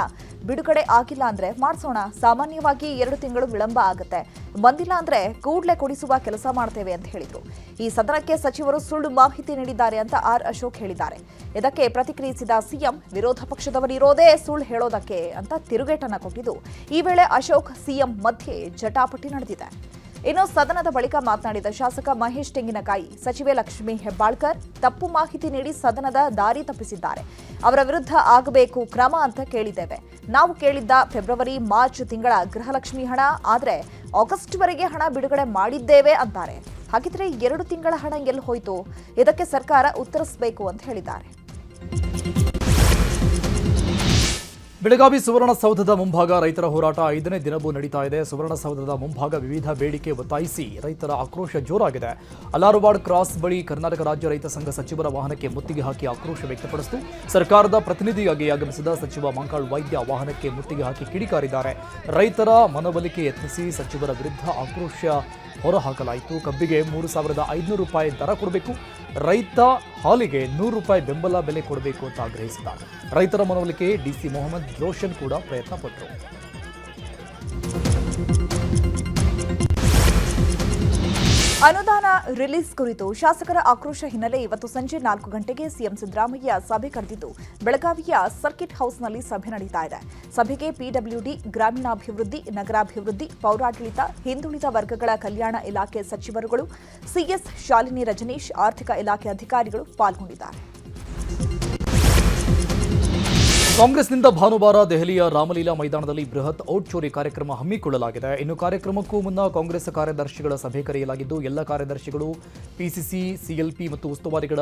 ಬಿಡುಗಡೆ ಆಗಿಲ್ಲ ಅಂದ್ರೆ ಮಾಡಿಸೋಣ, ಸಾಮಾನ್ಯವಾಗಿ 2 ತಿಂಗಳು ವಿಳಂಬ ಆಗುತ್ತೆ, ಬಂದಿಲ್ಲ ಅಂದ್ರೆ ಕೂಡಲೇ ಕೊಡಿಸುವ ಕೆಲಸ ಮಾಡ್ತೇವೆ ಅಂತ ಹೇಳಿದ್ರು. ಈ ಸದನಕ್ಕೆ ಸಚಿವರು ಸುಳ್ಳು ಮಾಹಿತಿ ನೀಡಿದ್ದಾರೆ ಅಂತ ಆರ್ ಅಶೋಕ್ ಹೇಳಿದ್ದಾರೆ. ಇದಕ್ಕೆ ಪ್ರತಿಕ್ರಿಯಿಸಿದ ಸಿಎಂ, ವಿರೋಧ ಪಕ್ಷದವರಿರೋದೇ ಸುಳ್ಳು ಹೇಳೋದಕ್ಕೆ ಅಂತ ತಿರುಗೇಟನ್ನ ಕೊಟ್ಟಿದ್ದು, ಈ ವೇಳೆ ಅಶೋಕ್ ಸಿಎಂ ಮಧ್ಯೆ ಜಟಾಪಟಿ ನಡೆದಿದೆ. ಇನ್ನು ಸದನದ ಬಳಿಕ ಮಾತನಾಡಿದ ಶಾಸಕ ಮಹೇಶ್ ತೆಂಗಿನಕಾಯಿ, ಸಚಿವೆ ಲಕ್ಷ್ಮೀ ಹೆಬ್ಬಾಳ್ಕರ್ ತಪ್ಪು ಮಾಹಿತಿ ನೀಡಿ ಸದನದ ದಾರಿ ತಪ್ಪಿಸಿದ್ದಾರೆ. ಅವರ ವಿರುದ್ಧ ಆಗಬೇಕು ಕ್ರಮ ಅಂತ ಕೇಳಿದ್ದೇವೆ. ನಾವು ಕೇಳಿದ್ದ ಫೆಬ್ರವರಿ ಮಾರ್ಚ್ ತಿಂಗಳ ಗೃಹಲಕ್ಷ್ಮಿ ಹಣ, ಆದ್ರೆ ಆಗಸ್ಟ್ವರೆಗೆ ಹಣ ಬಿಡುಗಡೆ ಮಾಡಿದ್ದೇವೆ ಅಂತಾರೆ. ಹಾಗಿದ್ರೆ 2 ತಿಂಗಳ ಹಣ ಎಲ್ಲಿ ಹೋಯ್ತು? ಇದಕ್ಕೆ ಸರ್ಕಾರ ಉತ್ತರಿಸಬೇಕು ಅಂತ ಹೇಳಿದ್ದಾರೆ. ಬೆಳಗಾವಿ ಸುವರ್ಣಸೌಧದ ಮುಂಭಾಗ ರೈತರ ಹೋರಾಟ 5ನೇ ದಿನವೂ ನಡೀತಾ ಇದೆ. ಸುವರ್ಣಸೌಧದ ಮುಂಭಾಗ ವಿವಿಧ ಬೇಡಿಕೆ ಒತ್ತಾಯಿಸಿ ರೈತರ ಆಕ್ರೋಶ ಜೋರಾಗಿದೆ. ಅಲಾರವಾಡ್ ಕ್ರಾಸ್ ಬಳಿ ಕರ್ನಾಟಕ ರಾಜ್ಯ ರೈತ ಸಂಘ ಸಚಿವರ ವಾಹನಕ್ಕೆ ಮುತ್ತಿಗೆ ಹಾಕಿ ಆಕ್ರೋಶ ವ್ಯಕ್ತಪಡಿಸಿತು. ಸರ್ಕಾರದ ಪ್ರತಿನಿಧಿಯಾಗಿ ಆಗಮಿಸಿದ ಸಚಿವ ಮಂಕಾಳ್ ವೈದ್ಯ ವಾಹನಕ್ಕೆ ಮುತ್ತಿಗೆ ಹಾಕಿ ಕಿಡಿಕಾರಿದ್ದಾರೆ. ರೈತರ ಮನವೊಲಿಕೆ ಯತ್ನಿಸಿ ಸಚಿವರ ವಿರುದ್ಧ ಆಕ್ರೋಶ ಹೊರಹಾಕಲಾಯಿತು. ಕಬ್ಬಿಗೆ 3,500 ರೂಪಾಯಿ ದರ ಕೊಡಬೇಕು, ರೈತ ಹಾಲಿಗೆ 100 ರೂಪಾಯಿ ಬೆಂಬಲ ಬೆಲೆ ಕೊಡಬೇಕು ಅಂತ ಆಗ್ರಹಿಸಿದ್ದಾರೆ. ರೈತರ ಮನವೊಲಿಕೆ ಡಿಸಿ ಮೊಹಮ್ಮದ್ ರೋಷನ್ ಕೂಡ ಪ್ರಯತ್ನ ಪಟ್ಟರು. ಅನುದಾನ ರಿಲೀಸ್ ಕುರಿತು ಶಾಸಕರ ಆಕ್ರೋಶ ಹಿನ್ನೆಲೆ ಇವತ್ತು ಸಂಜೆ 4 ಗಂಟೆಗೆ ಸಿಎಂ ಸಿದ್ದರಾಮಯ್ಯ ಸಭೆ ಕರೆದಿದ್ದು ಬೆಳಗಾವಿಯ ಸರ್ಕಿಟ್ ಹೌಸ್ನಲ್ಲಿ ಸಭೆ ನಡೆಯುತ್ತಾ ಇದೆ. ಸಭೆಗೆ ಪಿಡಬ್ಲ್ಯೂಡಿ, ಗ್ರಾಮೀಣಾಭಿವೃದ್ಧಿ, ನಗರಾಭಿವೃದ್ಧಿ, ಪೌರಾಡಳಿತ, ಹಿಂದುಳಿದ ವರ್ಗಗಳ ಕಲ್ಯಾಣ ಇಲಾಖೆ ಸಚಿವರುಗಳು, ಸಿಎಸ್ ಶಾಲಿನಿ ರಜನೀಶ್, ಆರ್ಥಿಕ ಇಲಾಖೆ ಅಧಿಕಾರಿಗಳು ಪಾಲ್ಗೊಂಡಿದ್ದಾರೆ. ಕಾಂಗ್ರೆಸ್ನಿಂದ ಭಾನುವಾರ ದೆಹಲಿಯ ರಾಮಲೀಲಾ ಮೈದಾನದಲ್ಲಿ ಬೃಹತ್ ಔಟ್ ಚೋರಿ ಕಾರ್ಯಕ್ರಮ ಹಮ್ಮಿಕೊಳ್ಳಲಾಗಿದೆ. ಇನ್ನು ಕಾರ್ಯಕ್ರಮಕ್ಕೂ ಮುನ್ನ ಕಾಂಗ್ರೆಸ್ ಕಾರ್ಯದರ್ಶಿಗಳ ಸಭೆ ಕರೆಯಲಾಗಿದ್ದು ಎಲ್ಲ ಕಾರ್ಯದರ್ಶಿಗಳು ಪಿಸಿಸಿ, ಸಿಎಲ್ಪಿ ಮತ್ತು ಉಸ್ತುವಾರಿಗಳ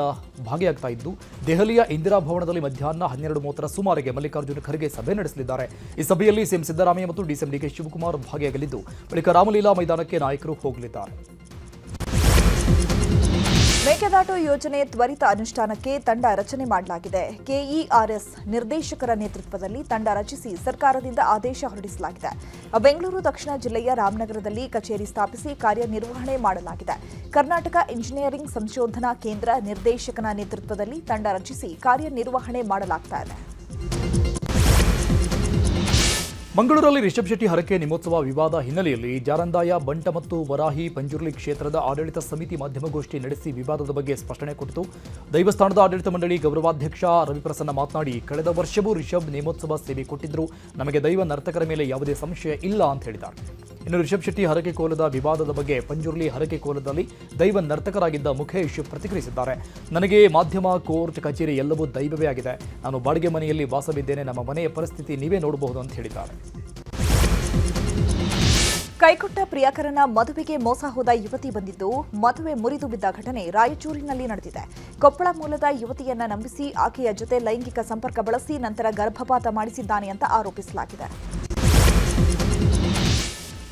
ಭಾಗಿಯಾಗ್ತಾ ಇದ್ದು ದೆಹಲಿಯ ಇಂದಿರಾ ಭವನದಲ್ಲಿ ಮಧ್ಯಾಹ್ನ 12:30 ಸುಮಾರಿಗೆ ಮಲ್ಲಿಕಾರ್ಜುನ ಖರ್ಗೆ ಸಭೆ ನಡೆಸಲಿದ್ದಾರೆ. ಈ ಸಭೆಯಲ್ಲಿ ಸಿಎಂ ಸಿದ್ದರಾಮಯ್ಯ ಮತ್ತು ಡಿಸಿಎಂ ಡಿಕೆ ಶಿವಕುಮಾರ್ ಭಾಗಿಯಾಗಲಿದ್ದು ಬಳಿಕ ರಾಮಲೀಲಾ ಮೈದಾನಕ್ಕೆ ನಾಯಕರು ಹೋಗಲಿದ್ದಾರೆ. ಮೇಕೆದಾಟು ಯೋಜನೆ ತ್ವರಿತ ಅನುಷ್ಠಾನಕ್ಕೆ ತಂಡ ರಚನೆ ಮಾಡಲಾಗಿದೆ. ಕೆಇಆರ್ಎಸ್ ನಿರ್ದೇಶಕರ ನೇತೃತ್ವದಲ್ಲಿ ತಂಡ ರಚಿಸಿ ಸರ್ಕಾರದಿಂದ ಆದೇಶ ಹೊರಡಿಸಲಾಗಿದೆ. ಬೆಂಗಳೂರು ದಕ್ಷಿಣ ಜಿಲ್ಲೆಯ ರಾಮನಗರದಲ್ಲಿ ಕಚೇರಿ ಸ್ಥಾಪಿಸಿ ಕಾರ್ಯನಿರ್ವಹಣೆ ಮಾಡಲಾಗಿದೆ. ಕರ್ನಾಟಕ ಇಂಜಿನಿಯರಿಂಗ್ ಸಂಶೋಧನಾ ಕೇಂದ್ರ ನಿರ್ದೇಶಕನ ನೇತೃತ್ವದಲ್ಲಿ ತಂಡ ರಚಿಸಿ ಕಾರ್ಯನಿರ್ವಹಣೆ ಮಾಡಲಾಗ್ತಾ ಇದೆ. ಮಂಗಳೂರಲ್ಲಿ ರಿಷಬ್ ಶೆಟ್ಟಿ ಹರಕೆ ನಿಮೋತ್ಸವ ವಿವಾದ ಹಿನ್ನೆಲೆಯಲ್ಲಿ ಜಾರಂದಾಯ, ಬಂಟ ಮತ್ತು ವರಾಹಿ ಪಂಜುರ್ಲಿ ಕ್ಷೇತ್ರದ ಆಡಳಿತ ಸಮಿತಿ ಮಾಧ್ಯಮಗೋಷ್ಠಿ ನಡೆಸಿ ವಿವಾದದ ಬಗ್ಗೆ ಸ್ಪಷ್ಟನೆ ಕೊಟ್ಟಿತು. ದೈವಸ್ಥಾನದ ಆಡಳಿತ ಮಂಡಳಿ ಗೌರವಾಧ್ಯಕ್ಷ ರವಿಪ್ರಸನ್ನ ಮಾತನಾಡಿ, ಕಳೆದ ವರ್ಷವೂ ರಿಷಬ್ ನೇಮೋತ್ಸವ ಸೇವೆ ಕೊಟ್ಟಿದ್ರು, ನಮಗೆ ದೈವ ನರ್ತಕರ ಮೇಲೆ ಯಾವುದೇ ಸಂಶಯ ಇಲ್ಲ ಅಂತ ಹೇಳಿದ್ದಾರೆ. ಇನ್ನು ರಿಷಬ್ ಶೆಟ್ಟಿ ಹರಕೆ ಕೋಲದ ವಿವಾದದ ಬಗ್ಗೆ ಪಂಜುರ್ಲಿ ಹರಕೆ ಕೋಲದಲ್ಲಿ ದೈವ ನರ್ತಕರಾಗಿದ್ದ ಮುಖೇಶ್ ಪ್ರತಿಕ್ರಿಯಿಸಿದ್ದಾರೆ. ನನಗೆ ಮಾಧ್ಯಮ, ಕೋರ್ಟ್, ಕಚೇರಿ ಎಲ್ಲವೂ ದೈವವೇ ಆಗಿದೆ. ನಾನು ಬಾಡಿಗೆ ಮನೆಯಲ್ಲಿ ವಾಸವಿದ್ದೇನೆ. ನಮ್ಮ ಮನೆಯ ಪರಿಸ್ಥಿತಿ ನೀವೇ ನೋಡಬಹುದು ಅಂತ ಹೇಳಿದ್ದಾರೆ. ಕೈಕೊಟ್ಟ ಪ್ರಿಯಕರನ ಮದುವೆಗೆ ಮೋಸ ಹೋದ ಯುವತಿ ಬಂದಿದ್ದು ಮದುವೆ ಮುರಿದು ಬಿದ್ದ ಘಟನೆ ರಾಯಚೂರಿನಲ್ಲಿ ನಡೆದಿದೆ. ಕೊಪ್ಪಳ ಮೂಲದ ಯುವತಿಯನ್ನ ನಂಬಿಸಿ ಆಕೆಯ ಜೊತೆ ಲೈಂಗಿಕ ಸಂಪರ್ಕ ಬಳಸಿ ನಂತರ ಗರ್ಭಪಾತ ಮಾಡಿಸಿದ್ದಾನೆ ಅಂತ ಆರೋಪಿಸಲಾಗಿದೆ.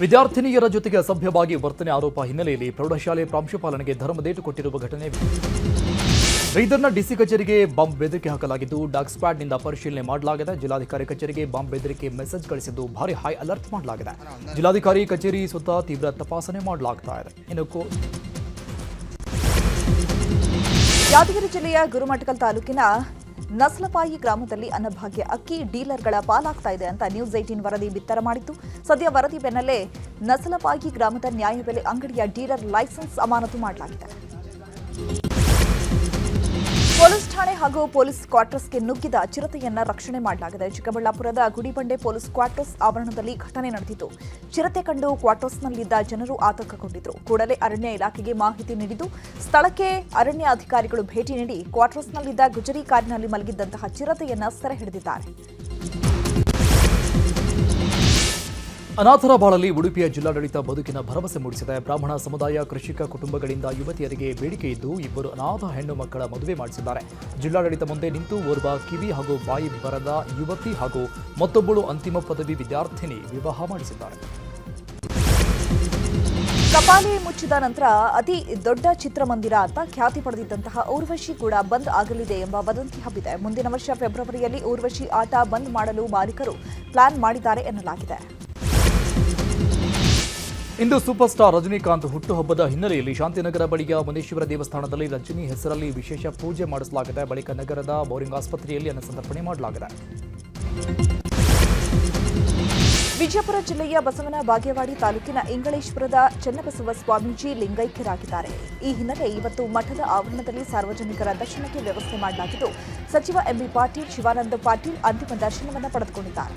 ವಿದ್ಯಾರ್ಥಿನಿಯರ ಜೊತೆಗೆ ಅಸಭ್ಯವಾಗಿ ವರ್ತನೆ ಆರೋಪ ಹಿನ್ನೆಲೆಯಲ್ಲಿ ಪ್ರೌಢಶಾಲೆ ಪ್ರಾಂಶುಪಾಲನಿಗೆ ಧರ್ಮದೇಟು ಕೊಟ್ಟಿರುವ ಘಟನೆ. ಬೀದರ್ನ ಡಿಸಿ ಕಚೇರಿಗೆ ಬಾಂಬ್ ಬೆದರಿಕೆ ಹಾಕಲಾಗಿದ್ದು ಡಾಗ್ ಸ್ಕ್ವಾಡ್ನಿಂದ ಪರಿಶೀಲನೆ ಮಾಡಲಾಗಿದೆ. ಜಿಲ್ಲಾಧಿಕಾರಿ ಕಚೇರಿಗೆ ಬಾಂಬ್ ಬೆದರಿಕೆ ಮೆಸೇಜ್ ಕಳಿಸಿದ್ದು ಭಾರಿ ಹೈ ಅಲರ್ಟ್ ಮಾಡಲಾಗಿದೆ. ಜಿಲ್ಲಾಧಿಕಾರಿ ಕಚೇರಿ ಸುತ್ತ ತೀವ್ರ ತಪಾಸಣೆ ಮಾಡಲಾಗ್ತಾ ಇದೆ. ಇನ್ನು ಯಾದಗಿರಿ ಜಿಲ್ಲೆಯ ಗುರುಮಠಕಲ್ ತಾಲೂಕಿನ ನಸಲಪಾಯಿ ಗ್ರಾಮದಲ್ಲಿ ಅನ್ನಭಾಗ್ಯ ಅಕ್ಕಿ ಡೀಲರ್ಗಳ ಪಾಲಾಗ್ತಾ ಇದೆ ಅಂತ ನ್ಯೂಸ್ 18 ವರದಿ ಬಿತ್ತರ ಮಾಡಿತ್ತು. ಸದ್ಯ ವರದಿ ಬೆನ್ನಲ್ಲೇ ನಸಲಪಾಯಿ ಗ್ರಾಮದ ನ್ಯಾಯಬೆಲೆ ಅಂಗಡಿಯ ಡೀಲರ್ ಲೈಸೆನ್ಸ್ ಅಮಾನತು ಮಾಡಲಾಗಿದೆ. ಪೊಲೀಸ್ ಠಾಣೆ ಹಾಗೂ ಪೊಲೀಸ್ ಕ್ವಾರ್ಟರ್ಸ್ಗೆ ನುಗ್ಗಿದ ಚಿರತೆಯನ್ನ ರಕ್ಷಣೆ ಮಾಡಲಾಗಿದೆ. ಚಿಕ್ಕಬಳ್ಳಾಪುರದ ಗುಡಿಬಂಡೆ ಪೊಲೀಸ್ ಕ್ವಾರ್ಟರ್ಸ್ ಆವರಣದಲ್ಲಿ ಘಟನೆ ನಡೆದಿತ್ತು. ಚಿರತೆ ಕಂಡು ಕ್ವಾರ್ಟರ್ಸ್ನಲ್ಲಿದ್ದ ಜನರು ಆತಂಕಗೊಂಡಿದ್ರು. ಕೂಡಲೇ ಅರಣ್ಯ ಇಲಾಖೆಗೆ ಮಾಹಿತಿ ನೀಡಿದ್ದು ಸ್ಥಳಕ್ಕೆ ಅರಣ್ಯ ಅಧಿಕಾರಿಗಳು ಭೇಟಿ ನೀಡಿ ಕ್ವಾರ್ಟರ್ಸ್ನಲ್ಲಿದ್ದ ಗುಜರಿ ಕಾರಿನಲ್ಲಿ ಮಲಗಿದ್ದಂತಹ ಚಿರತೆಯನ್ನ ಸೆರೆ ಹಿಡಿದಿದ್ದಾರೆ. ಅನಾಥರ ಬಾಳಲ್ಲಿ ಉಡುಪಿಯ ಜಿಲ್ಲಾಡಳಿತ ಬದುಕಿನ ಭರವಸೆ ಮೂಡಿಸಿದೆ. ಬ್ರಾಹ್ಮಣ ಸಮುದಾಯ ಕೃಷಿಕ ಕುಟುಂಬಗಳಿಂದ ಯುವತಿಯರಿಗೆ ಬೇಡಿಕೆ ಇದ್ದು ಇಬ್ಬರು ಅನಾಥ ಹೆಣ್ಣು ಮಕ್ಕಳ ಮದುವೆ ಮಾಡಿಸಿದ್ದಾರೆ. ಜಿಲ್ಲಾಡಳಿತ ಮುಂದೆ ನಿಂತು ಓರ್ವ ಕಿವಿ ಹಾಗೂ ಬಾಯಿ ಬರದ ಯುವತಿ ಹಾಗೂ ಮತ್ತೊಬ್ಬಳು ಅಂತಿಮ ಪದವಿ ವಿದ್ಯಾರ್ಥಿನಿ ವಿವಾಹ ಮಾಡಿಸಿದ್ದಾರೆ. ಕಪಾಲಿ ಮುಚ್ಚಿದ ನಂತರ ಅತಿ ದೊಡ್ಡ ಚಿತ್ರಮಂದಿರ ಅಂತ ಖ್ಯಾತಿ ಪಡೆದಿದ್ದಂತಹ ಊರ್ವಶಿ ಕೂಡ ಬಂದ್ ಆಗಲಿದೆ ಎಂಬ ವದಂತಿ ಹಬ್ಬಿದೆ. ಮುಂದಿನ ವರ್ಷ ಫೆಬ್ರವರಿಯಲ್ಲಿ ಊರ್ವಶಿ ಆಟ ಬಂದ್ ಮಾಡಲು ಮಾಲೀಕರು ಪ್ಲಾನ್ ಮಾಡಿದ್ದಾರೆ ಎನ್ನಲಾಗಿದೆ. ಇಂದು ಸೂಪರ್ ಸ್ಟಾರ್ ರಜನಿಕಾಂತ್ ಹುಟ್ಟುಹಬ್ಬದ ಹಿನ್ನೆಲೆಯಲ್ಲಿ ಶಾಂತಿನಗರ ಬಳಿಯ ಮುನೇಶ್ವರ ದೇವಸ್ಥಾನದಲ್ಲಿ ರಜನಿ ಹೆಸರಲ್ಲಿ ವಿಶೇಷ ಪೂಜೆ ಮಾಡಿಸಲಾಗಿದೆ. ಬಳಿಕ ನಗರದ ಬೌರಿಂಗ್ ಆಸ್ಪತ್ರೆಯಲ್ಲಿ ಅನ್ನಸಂತರ್ಪಣೆ ಮಾಡಲಾಗಿದೆ. ವಿಜಯಪುರ ಜಿಲ್ಲೆಯ ಬಸವನ ಬಾಗೇವಾಡಿ ತಾಲೂಕಿನ ಇಂಗಳೇಶ್ವರದ ಚನ್ನಬಸವ ಸ್ವಾಮೀಜಿ ಲಿಂಗೈಕ್ಯರಾಗಿದ್ದಾರೆ. ಈ ಹಿನ್ನೆಲೆ ಇವತ್ತು ಮಠದ ಆವರಣದಲ್ಲಿ ಸಾರ್ವಜನಿಕರ ದರ್ಶನಕ್ಕೆ ವ್ಯವಸ್ಥೆ ಮಾಡಲಾಗಿದ್ದು ಸಚಿವ ಎಂಬಿ ಪಾಟೀಲ್, ಶಿವಾನಂದ ಪಾಟೀಲ್ ಅಂತಿಮ ದರ್ಶನವನ್ನು ಪಡೆದುಕೊಂಡಿದ್ದಾರೆ.